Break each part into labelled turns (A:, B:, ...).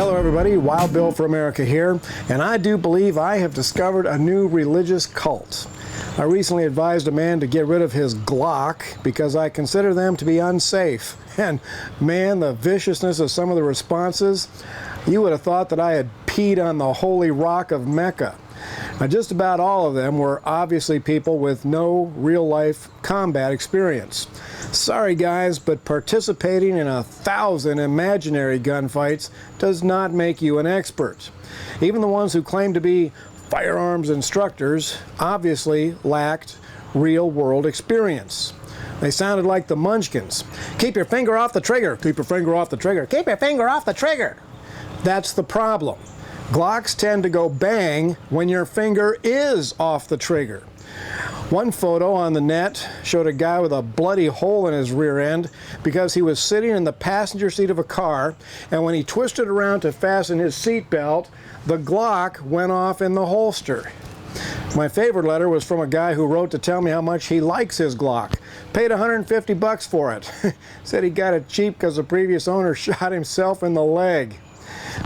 A: Hello everybody, Wild Bill for America here, and I do believe I have discovered a new religious cult. I recently advised a man to get rid of his Glock because I consider them to be unsafe. And man, the viciousness of some of the responses, you would have thought that I had peed on the holy rock of Mecca. Now, just about all of them were obviously people with no real-life combat experience. Sorry guys, but participating in 1,000 imaginary gunfights does not make you an expert. Even the ones who claim to be firearms instructors obviously lacked real-world experience. They sounded like the Munchkins. Keep your finger off the trigger. Keep your finger off the trigger. Keep your finger off the trigger. That's the problem. Glocks tend to go bang when your finger is off the trigger. One photo on the net showed a guy with a bloody hole in his rear end because he was sitting in the passenger seat of a car, and when he twisted around to fasten his seatbelt, the Glock went off in the holster. My favorite letter was from a guy who wrote to tell me how much he likes his Glock. Paid $150 for it. Said he got it cheap because the previous owner shot himself in the leg.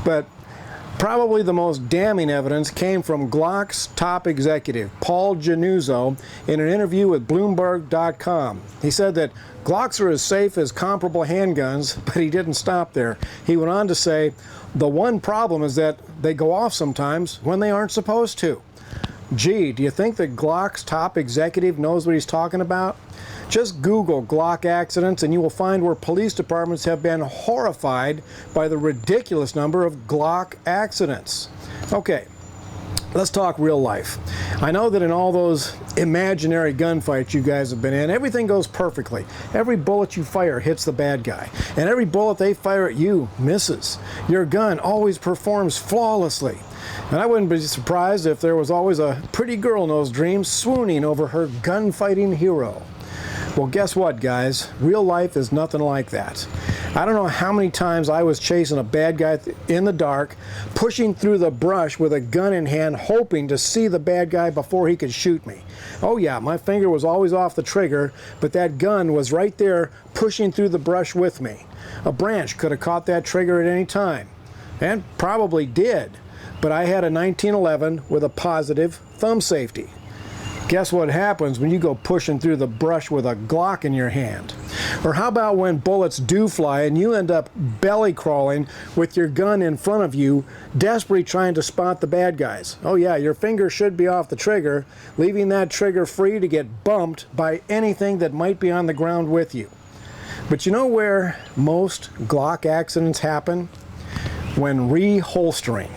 A: But probably the most damning evidence came from Glock's top executive, Paul Januzzo, in an interview with Bloomberg.com. He said that Glocks are as safe as comparable handguns, but he didn't stop there. He went on to say, the one problem is that they go off sometimes when they aren't supposed to. Gee, do you think that Glock's top executive knows what he's talking about? Just Google Glock accidents and you will find where police departments have been horrified by the ridiculous number of Glock accidents. Okay, let's talk real life. I know that in all those imaginary gunfights you guys have been in, everything goes perfectly. Every bullet you fire hits the bad guy, and every bullet they fire at you misses. Your gun always performs flawlessly. And I wouldn't be surprised if there was always a pretty girl in those dreams swooning over her gunfighting hero. Well, guess what, guys? Real life is nothing like that. I don't know how many times I was chasing a bad guy in the dark, pushing through the brush with a gun in hand, hoping to see the bad guy before he could shoot me. Oh yeah, my finger was always off the trigger, but that gun was right there pushing through the brush with me. A branch could have caught that trigger at any time, and probably did, but I had a 1911 with a positive thumb safety. Guess what happens when you go pushing through the brush with a Glock in your hand? Or how about when bullets do fly and you end up belly crawling with your gun in front of you, desperately trying to spot the bad guys? Oh yeah, your finger should be off the trigger, leaving that trigger free to get bumped by anything that might be on the ground with you. But you know where most Glock accidents happen? When reholstering.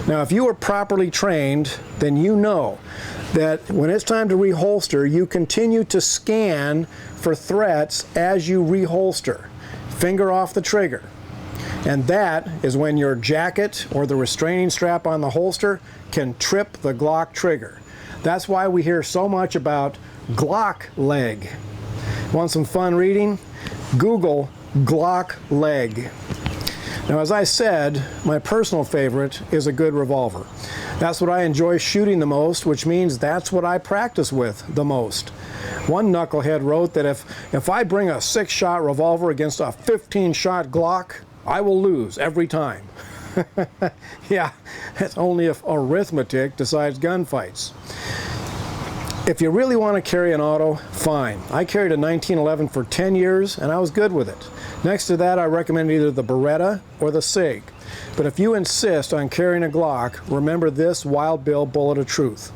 A: Now, if you are properly trained, then you know that when it's time to reholster, you continue to scan for threats as you reholster. Finger off the trigger. And that is when your jacket or the restraining strap on the holster can trip the Glock trigger. That's why we hear so much about Glock leg. Want some fun reading? Google Glock leg. Now, as I said, my personal favorite is a good revolver. That's what I enjoy shooting the most, which means that's what I practice with the most. One knucklehead wrote that if I bring a 6-shot revolver against a 15-shot Glock, I will lose every time. Yeah, that's only if arithmetic decides gunfights. If you really want to carry an auto, fine. I carried a 1911 for 10 years and I was good with it. Next to that, I recommend either the Beretta or the SIG. But if you insist on carrying a Glock, remember this Wild Bill bullet of truth.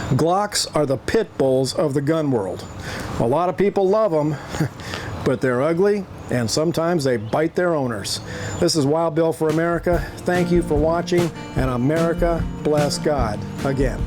A: Glocks are the pit bulls of the gun world. A lot of people love them, but they're ugly and sometimes they bite their owners. This is Wild Bill for America. Thank you for watching, and America bless God again.